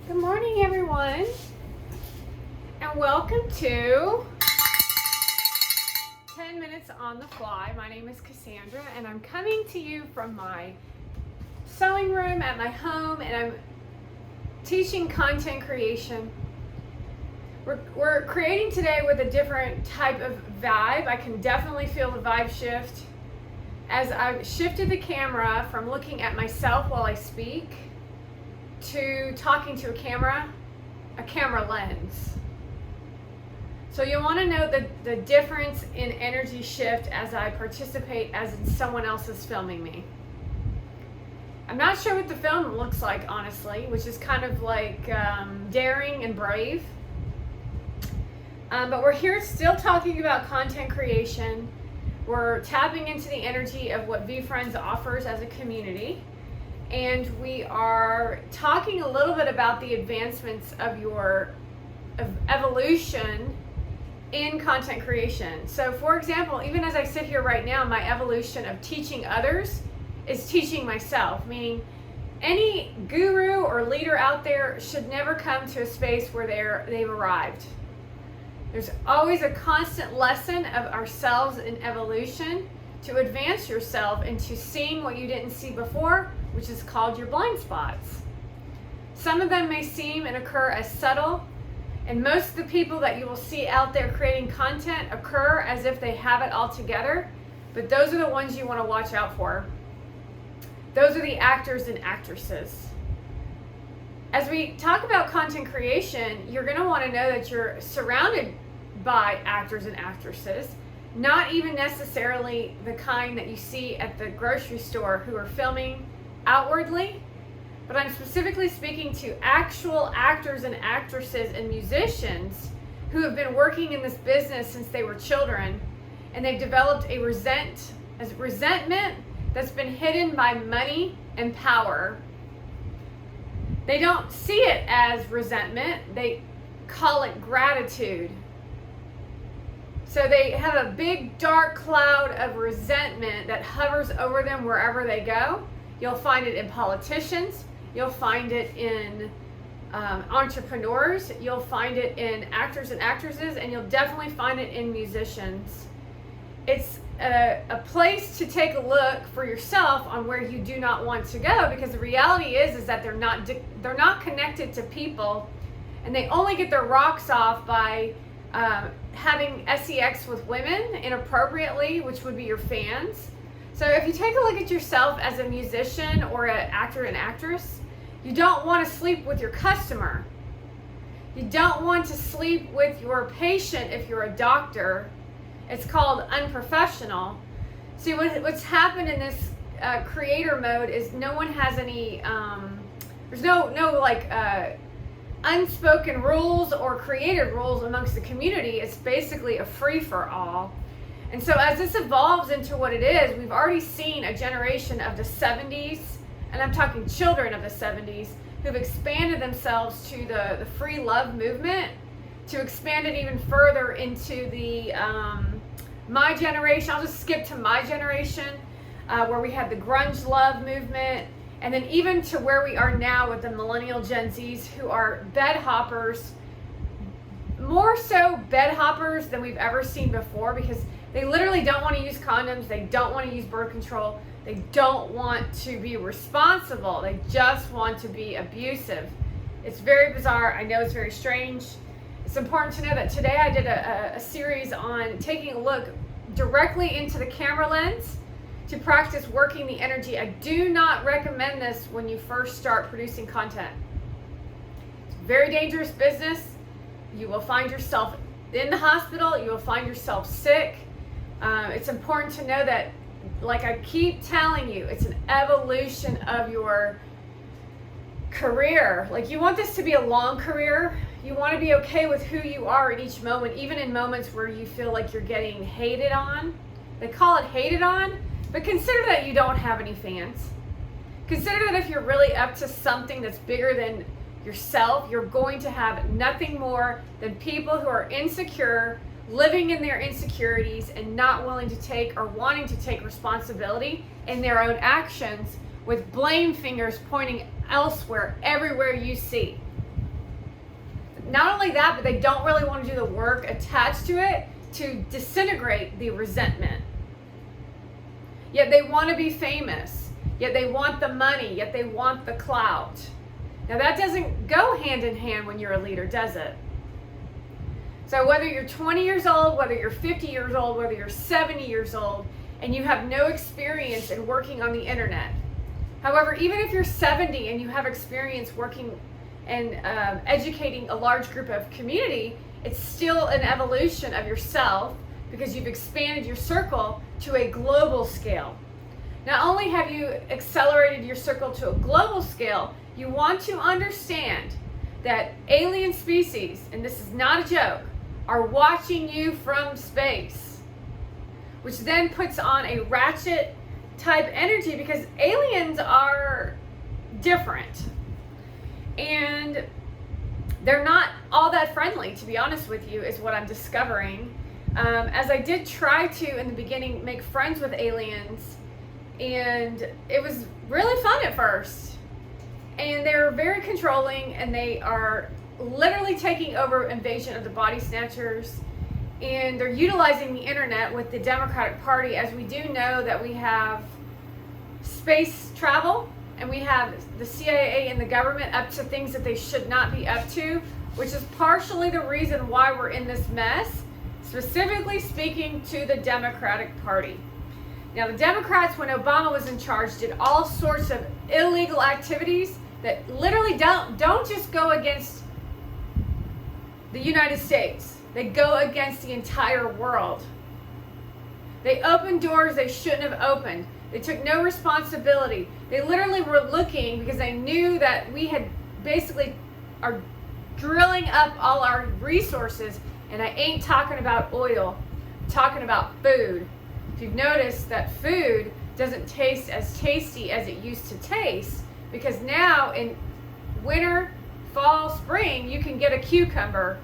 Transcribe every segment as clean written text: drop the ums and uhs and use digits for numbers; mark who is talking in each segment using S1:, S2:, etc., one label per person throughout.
S1: Good morning, everyone, and welcome to 10 Minutes on the Fly. My name is Cassandra, and I'm coming to you from my sewing room at my home, and I'm teaching content creation. We're creating today with a different type of vibe. I can definitely feel the vibe shift as I've shifted the camera from looking at myself while I speak to talking to a camera lens. So you'll want to note the difference in energy shift as I participate as in someone else is filming me. I'm not sure what the film looks like, honestly, which is kind of like daring and brave. But we're here still talking about content creation. We're tapping into the energy of what VFriends offers as a community. And we are talking a little bit about the advancements of your evolution in content creation. So for example, even as I sit here right now, my evolution of teaching others is teaching myself, meaning any guru or leader out there should never come to a space where they've arrived. There's always a constant lesson of ourselves in evolution to advance yourself into seeing what you didn't see before, which is called your blind spots. Some of them may seem and occur as subtle, and most of the people that you will see out there creating content occur as if they have it all together, but those are the ones you want to watch out for. Those are the actors and actresses. As we talk about content creation, you're going to want to know that you're surrounded by actors and actresses, not even necessarily the kind that you see at the grocery store who are filming outwardly, but I'm specifically speaking to actual actors and actresses and musicians who have been working in this business since they were children, and they've developed a resentment that's been hidden by money and power. They don't see it as resentment, they call it gratitude. So they have a big dark cloud of resentment that hovers over them wherever they go. You'll find it in politicians, you'll find it in entrepreneurs, you'll find it in actors and actresses, and you'll definitely find it in musicians. It's a place to take a look for yourself on where you do not want to go, because the reality is that they're not connected to people, and they only get their rocks off by having sex with women inappropriately, which would be your fans. So if you take a look at yourself as a musician or an actor and actress, you don't want to sleep with your customer. You don't want to sleep with your patient if you're a doctor. It's called unprofessional. See, what's happened in this creator mode is no one has any, there's no unspoken rules or created rules amongst the community. It's basically a free-for-all. And so as this evolves into what it is, we've already seen a generation of the 70s, and I'm talking children of the 70s, who've expanded themselves to the free love movement, to expand it even further into the my generation. I'll just skip to my generation, where we had the grunge love movement, and then even to where we are now with the millennial Gen Zs who are bed hoppers, more so bed hoppers than we've ever seen before, because they literally don't want to use condoms, they don't want to use birth control, they don't want to be responsible, they just want to be abusive. It's very bizarre, I know it's very strange. It's important to know that today I did a series on taking a look directly into the camera lens to practice working the energy. I do not recommend this when you first start producing content. It's a very dangerous business. You will find yourself in the hospital, you will find yourself sick. It's important to know that, like I keep telling you, it's an evolution of your career. Like, you want this to be a long career. You want to be okay with who you are at each moment, even in moments where you feel like you're getting hated on. They call it hated on, but consider that you don't have any fans. Consider that if you're really up to something that's bigger than yourself, you're going to have nothing more than people who are insecure, living in their insecurities, and not willing to take or wanting to take responsibility in their own actions, with blame fingers pointing elsewhere everywhere you see. not only that, but they don't really want to do the work attached to it to disintegrate the resentment. Yet they want to be famous. Yet they want the money. Yet they want the clout. Now that doesn't go hand in hand when you're a leader, does it? So whether you're 20 years old, whether you're 50 years old, whether you're 70 years old, and you have no experience in working on the internet. However, even if you're 70 and you have experience working and educating a large group of community, it's still an evolution of yourself because you've expanded your circle to a global scale. Not only have you accelerated your circle to a global scale, you want to understand that alien species, and this is not a joke, are watching you from space, which then puts on a ratchet type energy because aliens are different. And they're not all that friendly, to be honest with you, is what I'm discovering. As I did try to, in the beginning, make friends with aliens, and it was really fun at first. And they're very controlling, and they are literally taking over Invasion of the Body Snatchers, and they're utilizing the internet with the Democratic Party, as we do know that we have space travel, and we have the CIA and the government up to things that they should not be up to, which is partially the reason why we're in this mess, specifically speaking to the Democratic Party. Now, the Democrats, when Obama was in charge, did all sorts of illegal activities that literally don't just go against the United States. They go against the entire world. They opened doors they shouldn't have opened. They took no responsibility. They literally were looking because they knew that we had basically are drilling up all our resources, and I ain't talking about oil, I'm talking about food. If you've noticed that food doesn't taste as tasty as it used to taste, because now in winter, fall, spring, you can get a cucumber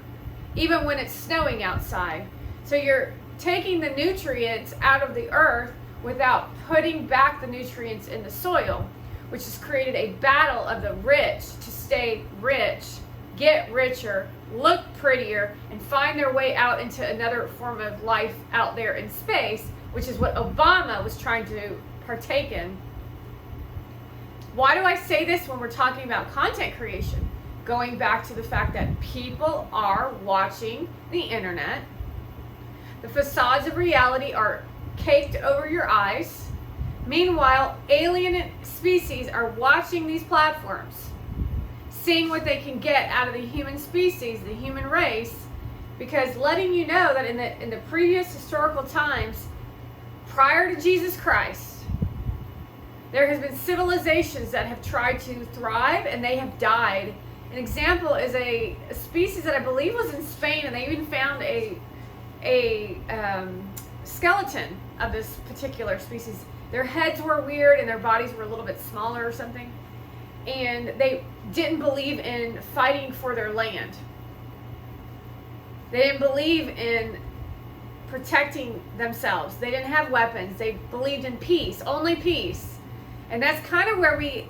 S1: even when it's snowing outside. So you're taking the nutrients out of the earth without putting back the nutrients in the soil, which has created a battle of the rich to stay rich, get richer, look prettier, and find their way out into another form of life out there in space, which is what Obama was trying to partake in. Why do I say this when we're talking about content creation? Going back to the fact that people are watching the internet. The facades of reality are caked over your eyes. Meanwhile, alien species are watching these platforms, seeing what they can get out of the human species, the human race, because letting you know that in the previous historical times, prior to Jesus Christ, there has been civilizations that have tried to thrive and they have died. An example is a species that I believe was in Spain, and they even found a skeleton of this particular species. Their heads were weird and their bodies were a little bit smaller or something. And they didn't believe in fighting for their land. They didn't believe in protecting themselves. They didn't have weapons. They believed in peace, only peace. And that's kind of where we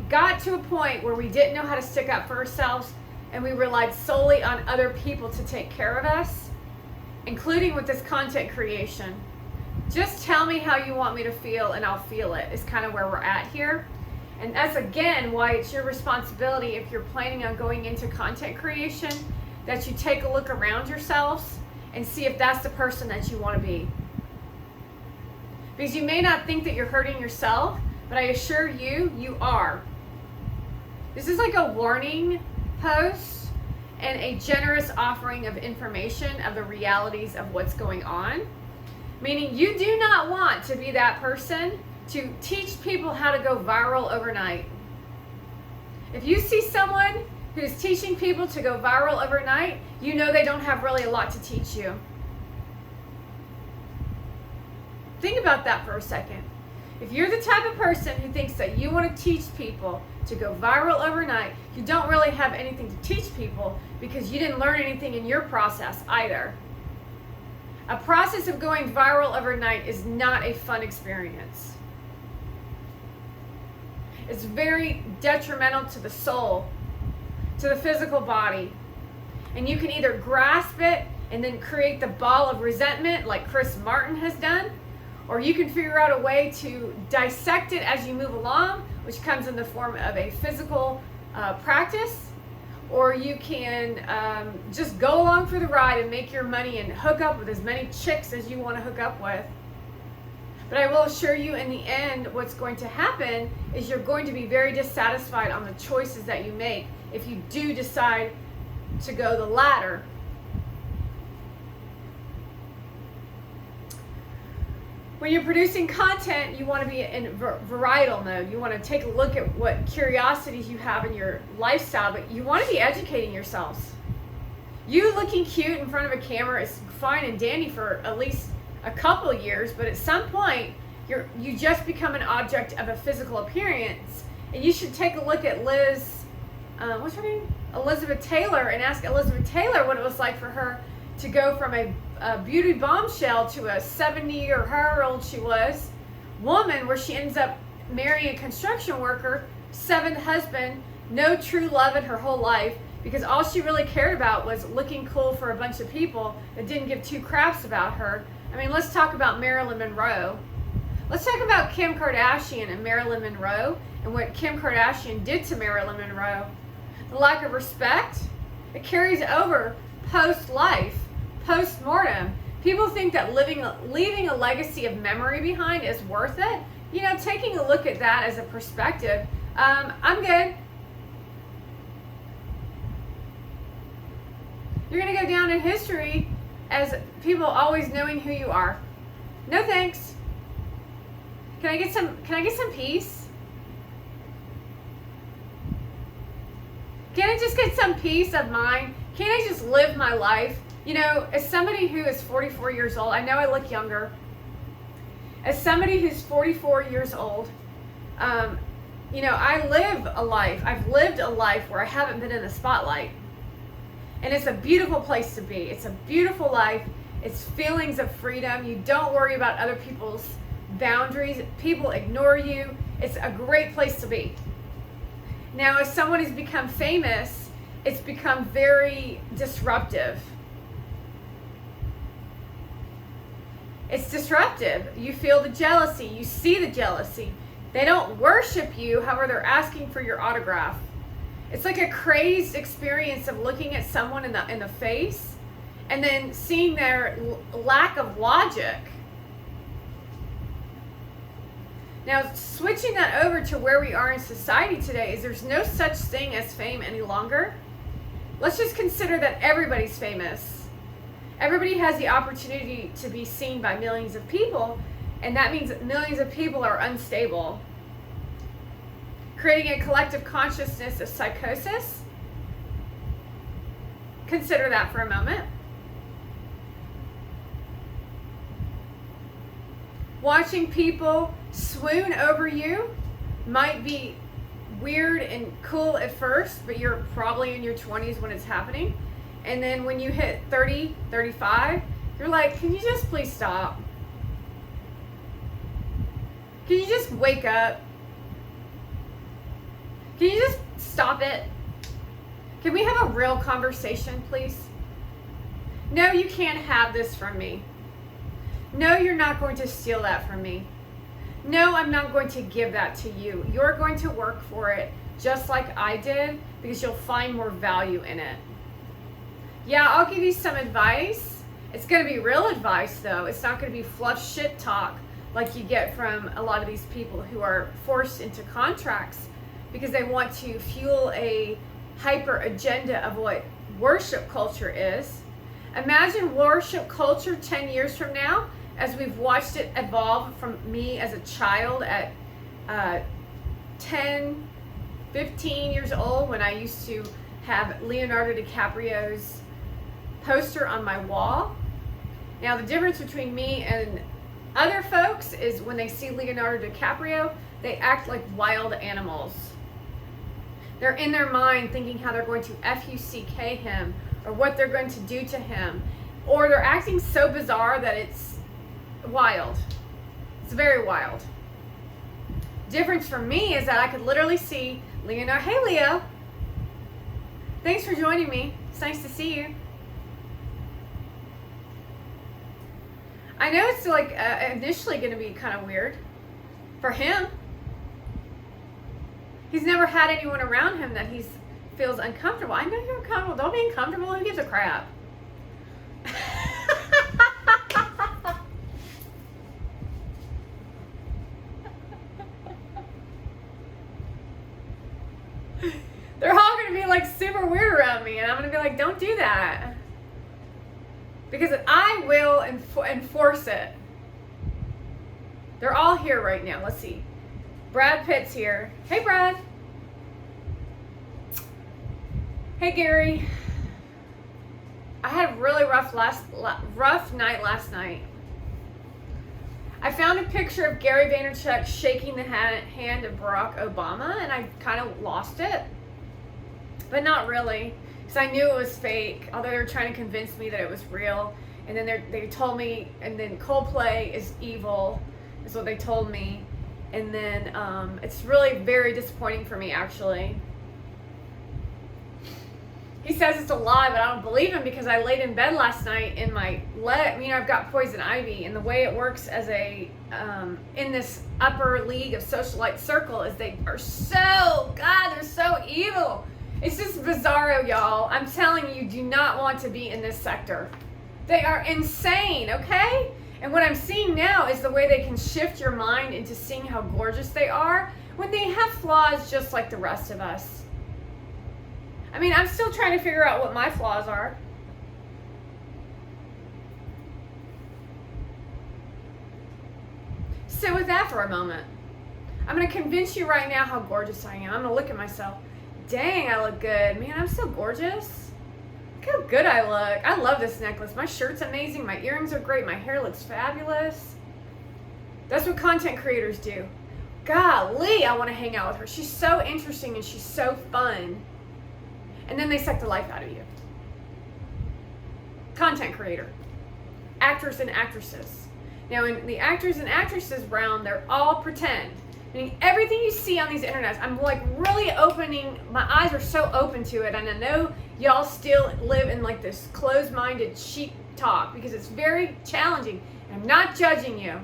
S1: got to a point where we didn't know how to stick up for ourselves, and we relied solely on other people to take care of us, including with this content creation. Just tell me how you want me to feel and I'll feel it, is kind of where we're at here. And that's again why it's your responsibility, if you're planning on going into content creation, that you take a look around yourselves and see if that's the person that you want to be. Because you may not think that you're hurting yourself, but I assure you, you are. This is like a warning post and a generous offering of information of the realities of what's going on. Meaning you do not want to be that person to teach people how to go viral overnight. If you see someone who's teaching people to go viral overnight, you know they don't have really a lot to teach you. Think about that for a second. If you're the type of person who thinks that you want to teach people to go viral overnight, you don't really have anything to teach people because you didn't learn anything in your process either. A process of going viral overnight is not a fun experience. It's very detrimental to the soul to the physical body. And you can either grasp it and then create the ball of resentment like Chris Martin has done, or you can figure out a way to dissect it as you move along, which comes in the form of a physical practice, or you can just go along for the ride and make your money and hook up with as many chicks as you want to hook up with. But I will assure you, in the end, what's going to happen is you're going to be very dissatisfied on the choices that you make if you do decide to go the latter. When you're producing content, you want to be in varietal mode. You want to take a look at what curiosities you have in your lifestyle, but you want to be educating yourselves. You looking cute in front of a camera is fine and dandy for at least a couple of years, but at some point, you just become an object of a physical appearance, and you should take a look at what's her name? Elizabeth Taylor, and ask Elizabeth Taylor what it was like for her to go from a beauty bombshell to a 70 or however old she was woman, where she ends up marrying a construction worker, seventh husband, no true love in her whole life, because all she really cared about was looking cool for a bunch of people that didn't give two craps about her. I mean, let's talk about Marilyn Monroe. Let's talk about Kim Kardashian and Marilyn Monroe and what Kim Kardashian did to Marilyn Monroe. The lack of respect, it carries over post-life, post-mortem. People think that leaving a legacy of memory behind is worth it. You know, taking a look at that as a perspective, I'm good. You're going to go down in history as people always knowing who you are. No thanks. Can I get some peace? Can I just get some peace of mind? Can't I just live my life? You know, as somebody who is 44 years old, I know I look younger. As somebody who's 44 years old, you know, I live a life. I've lived a life where I haven't been in the spotlight. And it's a beautiful place to be. It's a beautiful life. It's feelings of freedom. You don't worry about other people's boundaries. People ignore you. It's a great place to be. Now, as someone has become famous, it's become very disruptive. It's disruptive. You feel the jealousy. You see the jealousy. They don't worship you, however, they're asking for your autograph. It's like a crazed experience of looking at someone in the face and then seeing their lack of logic. Now, switching that over to where we are in society today is there's no such thing as fame any longer. Let's just consider that everybody's famous. Everybody has the opportunity to be seen by millions of people, and that means that millions of people are unstable, creating a collective consciousness of psychosis. Consider that for a moment. Watching people swoon over you might be weird and cool at first, but you're probably in your 20s when it's happening. And then when you hit 30, 35, you're like, can you just please stop? Can you just wake up? Can you just stop it? Can we have a real conversation, please? No, you can't have this from me. No, you're not going to steal that from me. No, I'm not going to give that to you. You're going to work for it just like I did, because you'll find more value in it. Yeah, I'll give you some advice. It's going to be real advice, though. It's not going to be fluff shit talk like you get from a lot of these people who are forced into contracts because they want to fuel a hyper agenda of what worship culture is. Imagine worship culture 10 years from now, as we've watched it evolve from me as a child at 10, 15 years old, when I used to have Leonardo DiCaprio's poster on my wall. Now, the difference between me and other folks is when they see Leonardo DiCaprio, they act like wild animals. They're in their mind thinking how they're going to F-U-C-K him, or what they're going to do to him, or they're acting so bizarre that it's wild. It's very wild. Difference for me is that I could literally see Leonardo. Hey, Leo. Thanks for joining me. It's nice to see you. I know it's like initially going to be kind of weird for him. He's never had anyone around him that he feels uncomfortable. I know you're uncomfortable. Don't be uncomfortable. Who gives a crap? They're all going to be like super weird around me, and I'm going to be like, don't do that. Because I will enforce it. They're all here right now. Let's see. Brad Pitt's here. Hey, Brad. Hey, Gary. I had a really rough night last night. I found a picture of Gary Vaynerchuk shaking the hand of Barack Obama, and I kind of lost it. But not really, because I knew it was fake, although they were trying to convince me that it was real. And then they told me, and then Coldplay is evil, is what they told me. And then it's really very disappointing for me, actually. He says it's a lie, but I don't believe him, because I laid in bed last night in my leg. You know, I've got poison ivy, and the way it works as a in this upper league of socialite circle is they are so, God, they're so evil. It's just bizarro, y'all. I'm telling you, do not want to be in this sector. They are insane, okay? And what I'm seeing now is the way they can shift your mind into seeing how gorgeous they are when they have flaws just like the rest of us. I mean, I'm still trying to figure out what my flaws are. Sit with that for a moment. I'm going to convince you right now how gorgeous I am. I'm going to look at myself. Dang, I look good. Man, I'm so gorgeous. Look how good I look. I love this necklace. My shirt's amazing. My earrings are great. My hair looks fabulous. That's what content creators do. Golly, I want to hang out with her. She's so interesting and she's so fun. And then they suck the life out of you. Content creator. Actors and actresses. Now, in the actors and actresses realm, they're all pretend. Meaning everything you see on these internets, I'm like really opening, my eyes are so open to it, and I know y'all still live in like this closed-minded cheap talk because it's very challenging. And I'm not judging you.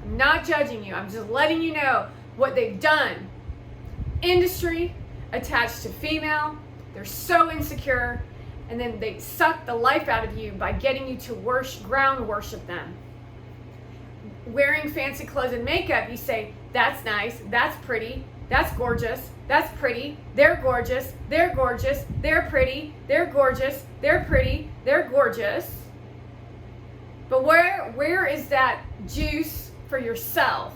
S1: I'm not judging you. I'm just letting you know what they've done. Industry attached to female, they're so insecure, and then they suck the life out of you by getting you to ground worship them. Wearing fancy clothes and makeup, you say, that's nice, that's pretty, that's gorgeous, that's pretty, they're gorgeous, they're gorgeous, they're pretty, they're gorgeous, they're pretty, they're gorgeous. But where is that juice for yourself?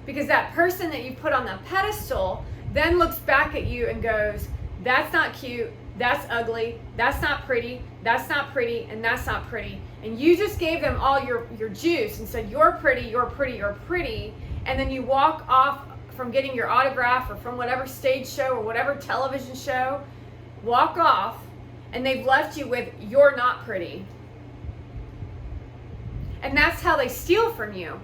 S1: Because that person that you put on the pedestal then looks back at you and goes, that's not cute, that's ugly, that's not pretty, and that's not pretty. And you just gave them all your juice and said, you're pretty, you're pretty, you're pretty. And then you walk off from getting your autograph or from whatever stage show or whatever television show, walk off, and they've left you with, you're not pretty. And that's how they steal from you.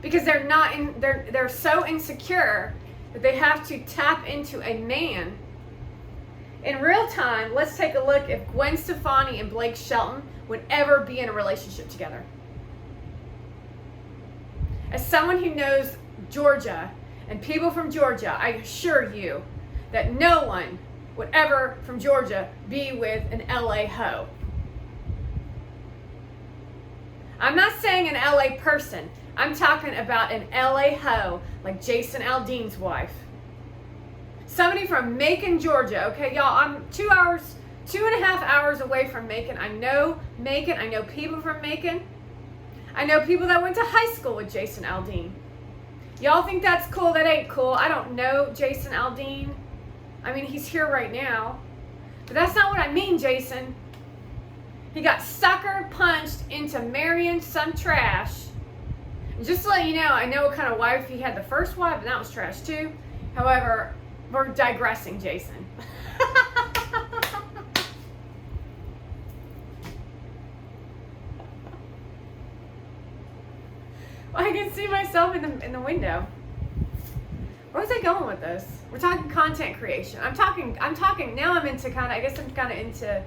S1: Because they're so insecure that they have to tap into a man. In real time, let's take a look if Gwen Stefani and Blake Shelton would ever be in a relationship together. As someone who knows Georgia and people from Georgia, I assure you that no one would ever from Georgia be with an LA hoe. I'm not saying an LA person. I'm talking about an LA hoe like Jason Aldean's wife. Somebody from Macon, Georgia. Okay, y'all, I'm 2.5 hours away from Macon. I know Macon. I know people from Macon. I know people that went to high school with Jason Aldean. Y'all think that's cool? That ain't cool. I don't know Jason Aldean. I mean, he's here right now. But that's not what I mean, Jason. He got sucker punched into marrying some trash. And just to let you know, I know what kind of wife he had the first wife, and that was trash too. However, we're digressing, Jason. Well, I can see myself in the window. Where was I going with this? We're talking content creation. I'm talking now I'm into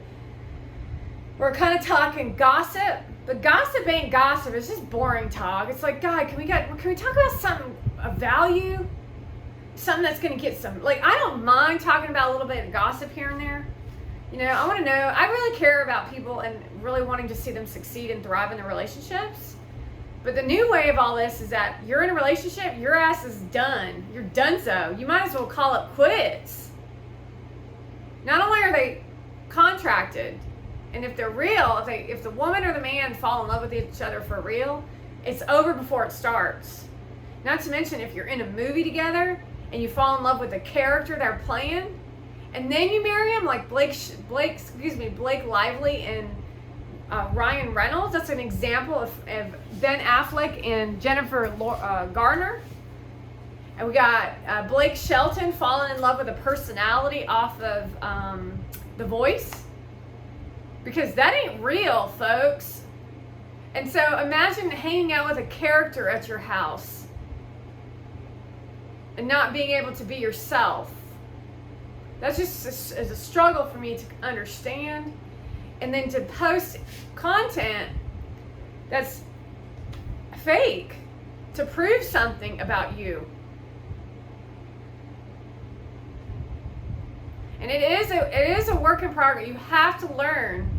S1: we're kind of talking gossip, but gossip ain't gossip. It's just boring talk. It's like, God, can we talk about something of value? Something that's going to get some, like, I don't mind talking about a little bit of gossip here and there. You know, I want to know, I really care about people and really wanting to see them succeed and thrive in their relationships. But the new way of all this is that you're in a relationship, your ass is done. You're donezo. You might as well call it quits. Not only are they contracted, and if they're real, if the woman or the man fall in love with each other for real, it's over before it starts. Not to mention if you're in a movie together and you fall in love with the character they're playing, and then you marry him, like Blake Lively and Ryan Reynolds. That's an example of Ben Affleck and Jennifer Garner. And we got Blake Shelton falling in love with a personality off of The Voice. Because that ain't real, folks. And so imagine hanging out with a character at your house and not being able to be yourself. That's just is a struggle for me to understand. And then to post content that's fake to prove something about you. And it is a work in progress. You have to learn.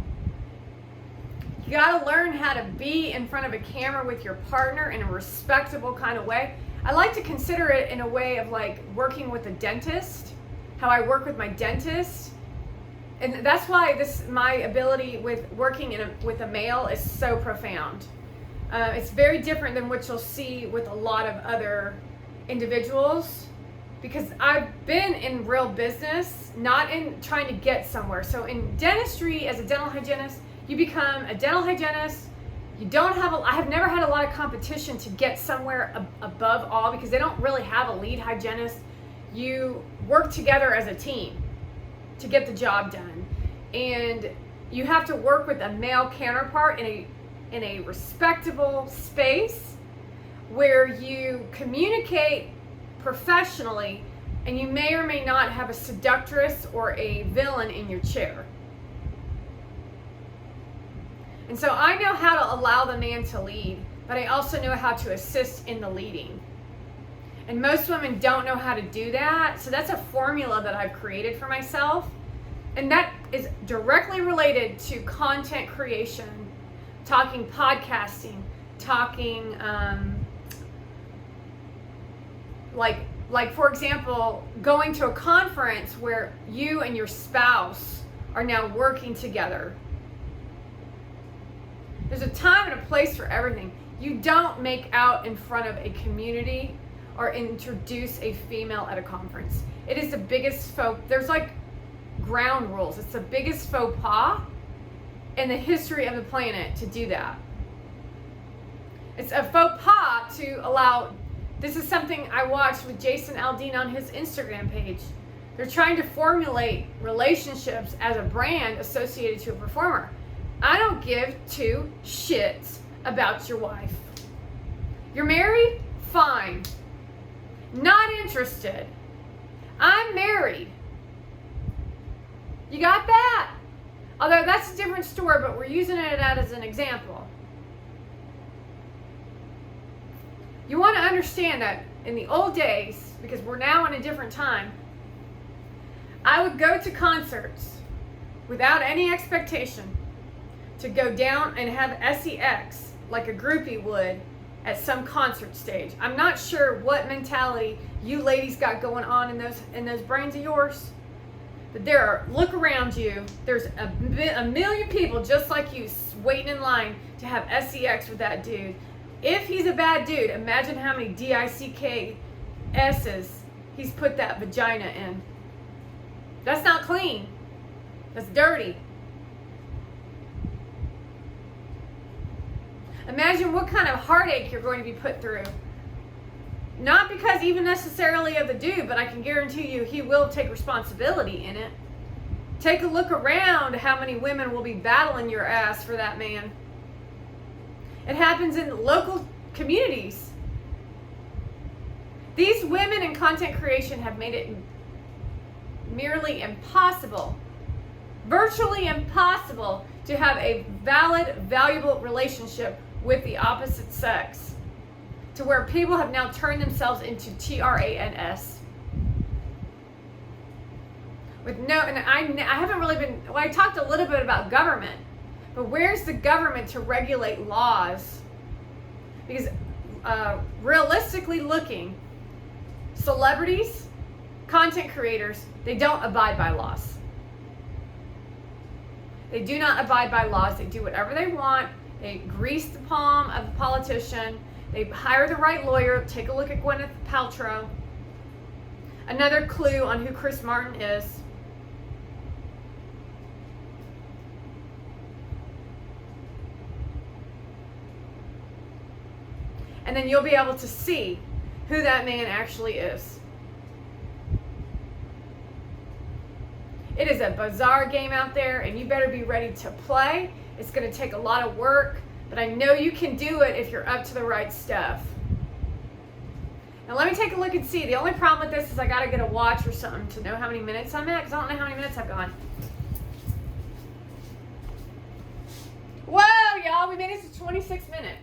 S1: You got to learn how to be in front of a camera with your partner in a respectable kind of way. I like to consider it in a way of like working with a dentist, how I work with my dentist. And that's why my ability with working with a male is so profound. It's very different than what you'll see with a lot of other individuals, because I've been in real business, not in trying to get somewhere. So in dentistry, as a dental hygienist, you become a dental hygienist. I have never had a lot of competition to get somewhere above all, because they don't really have a lead hygienist. You work together as a team to get the job done, and you have to work with a male counterpart in a respectable space where you communicate professionally, and you may or may not have a seductress or a villain in your chair. And so I know how to allow the man to lead, but I also know how to assist in the leading. And most women don't know how to do that. So that's a formula that I've created for myself. And that is directly related to content creation, talking podcasting, talking like for example, going to a conference where you and your spouse are now working together. There's a time and a place for everything. You don't make out in front of a community or introduce a female at a conference. It is the biggest there's like ground rules. It's the biggest faux pas in the history of the planet to do that. It's a faux pas to allow, this is something I watched with Jason Aldean on his Instagram page. They're trying to formulate relationships as a brand associated to a performer. I don't give two shits about your wife. You're married? Fine. Not interested. I'm married. You got that? Although that's a different story, but we're using it as an example. You want to understand that in the old days, because we're now in a different time, I would go to concerts without any expectation to go down and have sex like a groupie would at some concert stage. I'm not sure what mentality you ladies got going on in those brains of yours, but look around you. There's a million people just like you waiting in line to have sex with that dude. If he's a bad dude, imagine how many DICK S's he's put that vagina in. That's not clean. That's dirty. Imagine what kind of heartache you're going to be put through. Not because even necessarily of the dude, but I can guarantee you he will take responsibility in it. Take a look around how many women will be battling your ass for that man. It happens in local communities. These women in content creation have made it merely impossible, virtually impossible, to have a valid, valuable relationship with the opposite sex, to where people have now turned themselves into trans. With no, and I haven't really been, well, I talked a little bit about government, but where's the government to regulate laws? Because realistically looking, celebrities, content creators, they don't abide by laws. They do not abide by laws. They do whatever they want. They grease the palm of the politician. They hire the right lawyer. Take a look at Gwyneth Paltrow. Another clue on who Chris Martin is. And then you'll be able to see who that man actually is. It is a bizarre game out there, and you better be ready to play. It's going to take a lot of work, but I know you can do it if you're up to the right stuff. Now let me take a look and see. The only problem with this is I got to get a watch or something to know how many minutes I'm at, because I don't know how many minutes I've gone. Whoa, y'all, we made it to 26 minutes.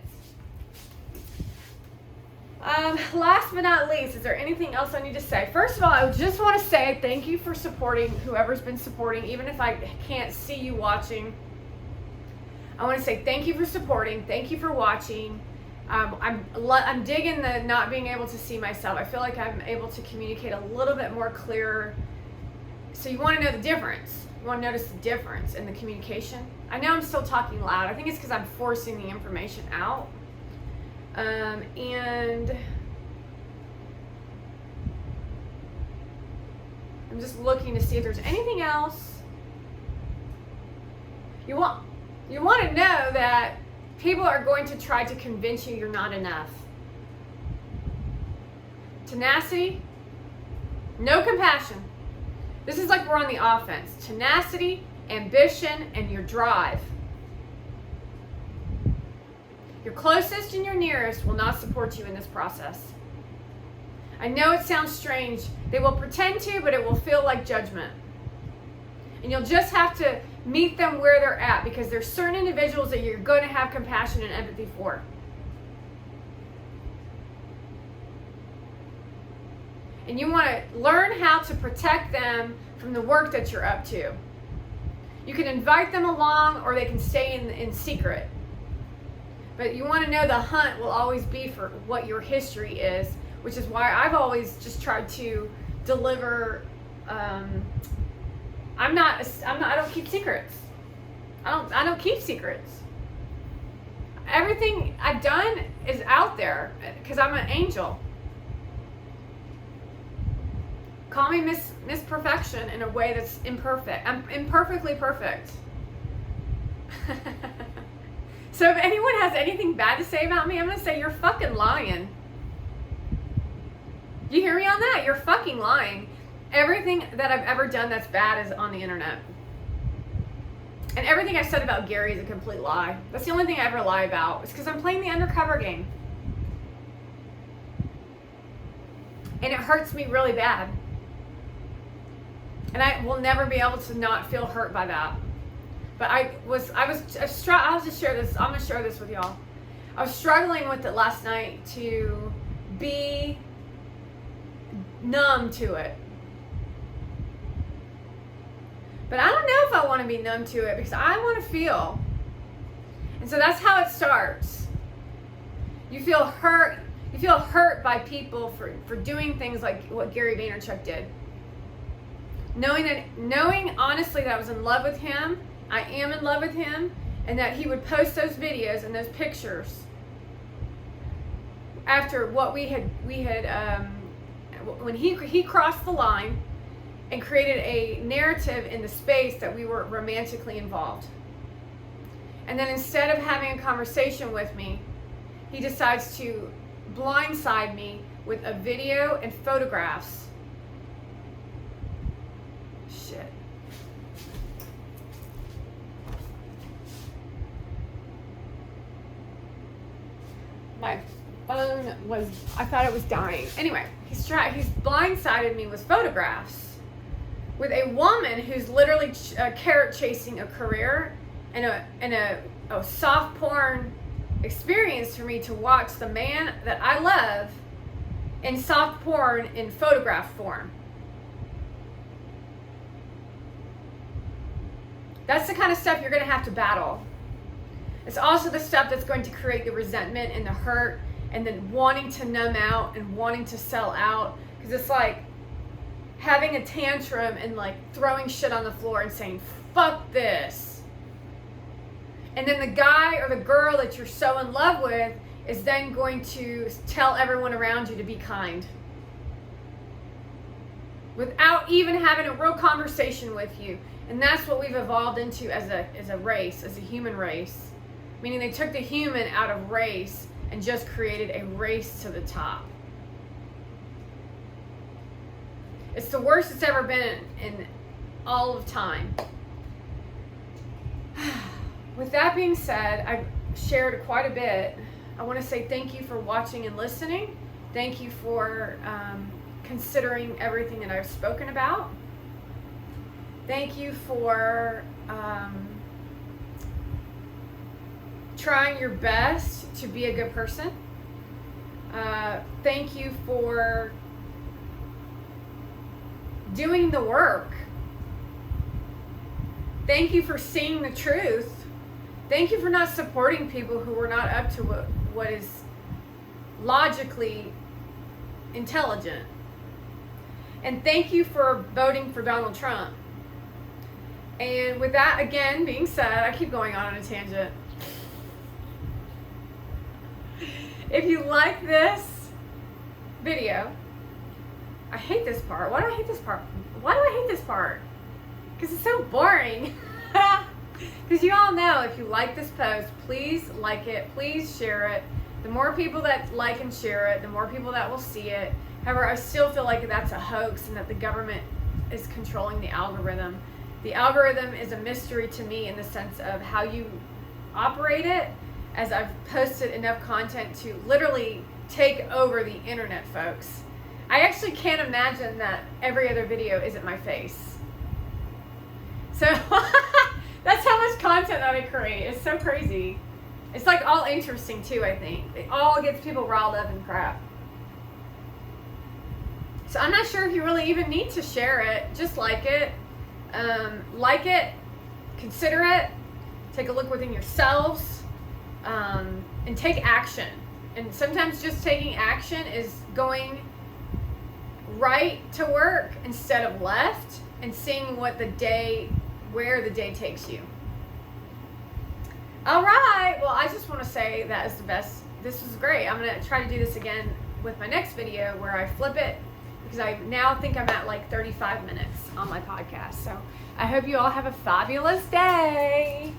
S1: Last but not least, is there anything else I need to say? First of all, I just want to say thank you for supporting whoever's been supporting, even if I can't see you watching. I want to say thank you for supporting. Thank you for watching. I'm digging the not being able to see myself. I feel like I'm able to communicate a little bit more clear. So you want to know the difference. You want to notice the difference in the communication. I know I'm still talking loud. I think it's because I'm forcing the information out. And I'm just looking to see if there's anything else. You want to know that people are going to try to convince you you're not enough. Tenacity, no compassion. This is like we're on the offense. Tenacity, ambition, and your drive. Your closest and your nearest will not support you in this process. I know it sounds strange. They will pretend to, but it will feel like judgment. And you'll just have to meet them where they're at, because there's certain individuals that you're going to have compassion and empathy for. And you want to learn how to protect them from the work that you're up to. You can invite them along, or they can stay in secret. But you want to know the hunt will always be for what your history is, which is why I've always just tried to deliver. I don't keep secrets. I don't keep secrets. Everything I've done is out there because I'm an angel. Call me Miss Perfection in a way that's imperfect. I'm imperfectly perfect. So if anyone has anything bad to say about me, I'm going to say you're fucking lying. You hear me on that? You're fucking lying. Everything that I've ever done that's bad is on the internet. And everything I said about Gary is a complete lie. That's the only thing I ever lie about. It's because I'm playing the undercover game. And it hurts me really bad. And I will never be able to not feel hurt by that. But I'll just share this. I'm going to share this with y'all. I was struggling with it last night to be numb to it. But I don't know if I want to be numb to it, because I want to feel. And so that's how it starts. You feel hurt. You feel hurt by people for doing things like what Gary Vaynerchuk did. Knowing honestly that I was in love with him, I am in love with him, and that he would post those videos and those pictures after what we had when he crossed the line and created a narrative in the space that we were romantically involved. And then instead of having a conversation with me, he decides to blindside me with a video and photographs. Shit. My phone phone was, I thought it was dying. Anyway, he's blindsided me with photographs with a woman who's literally carrot chasing a career and a soft porn experience for me to watch the man that I love in soft porn in photograph form. That's the kind of stuff you're going to have to battle. It's also the stuff that's going to create the resentment and the hurt and then wanting to numb out and wanting to sell out. Because it's like having a tantrum and like throwing shit on the floor and saying, fuck this. And then the guy or the girl that you're so in love with is then going to tell everyone around you to be kind. Without even having a real conversation with you. And that's what we've evolved into as a race, as a human race. Meaning they took the human out of race and just created a race to the top. It's the worst it's ever been in all of time. With that being said, I've shared quite a bit. I want to say thank you for watching and listening. Thank you for considering everything that I've spoken about. Thank you for trying your best to be a good person. Thank you for doing the work. Thank you for seeing the truth. Thank you for not supporting people who are not up to what is logically intelligent. And thank you for voting for Donald Trump. And with that, again, being said, I keep going on a tangent. If you like this video, I hate this part. Why do I hate this part? Why do I hate this part? Because it's so boring. Because you all know, if you like this post, please like it, please share it. The more people that like and share it, the more people that will see it. However, I still feel like that's a hoax and that the government is controlling the algorithm. The algorithm is a mystery to me in the sense of how you operate it, as I've posted enough content to literally take over the internet, folks. I actually can't imagine that every other video isn't my face. So that's how much content that I create. It's so crazy. It's like all interesting too, I think. It all gets people riled up and crap. So I'm not sure if you really even need to share it. Just like it. Like it. Consider it. Take a look within yourselves. And take action. And sometimes just taking action is going right to work instead of left and seeing where the day takes you. All right. Well, I just want to say that is the best. This was great. I'm going to try to do this again with my next video where I flip it, because I now think I'm at like 35 minutes on my podcast. So I hope you all have a fabulous day.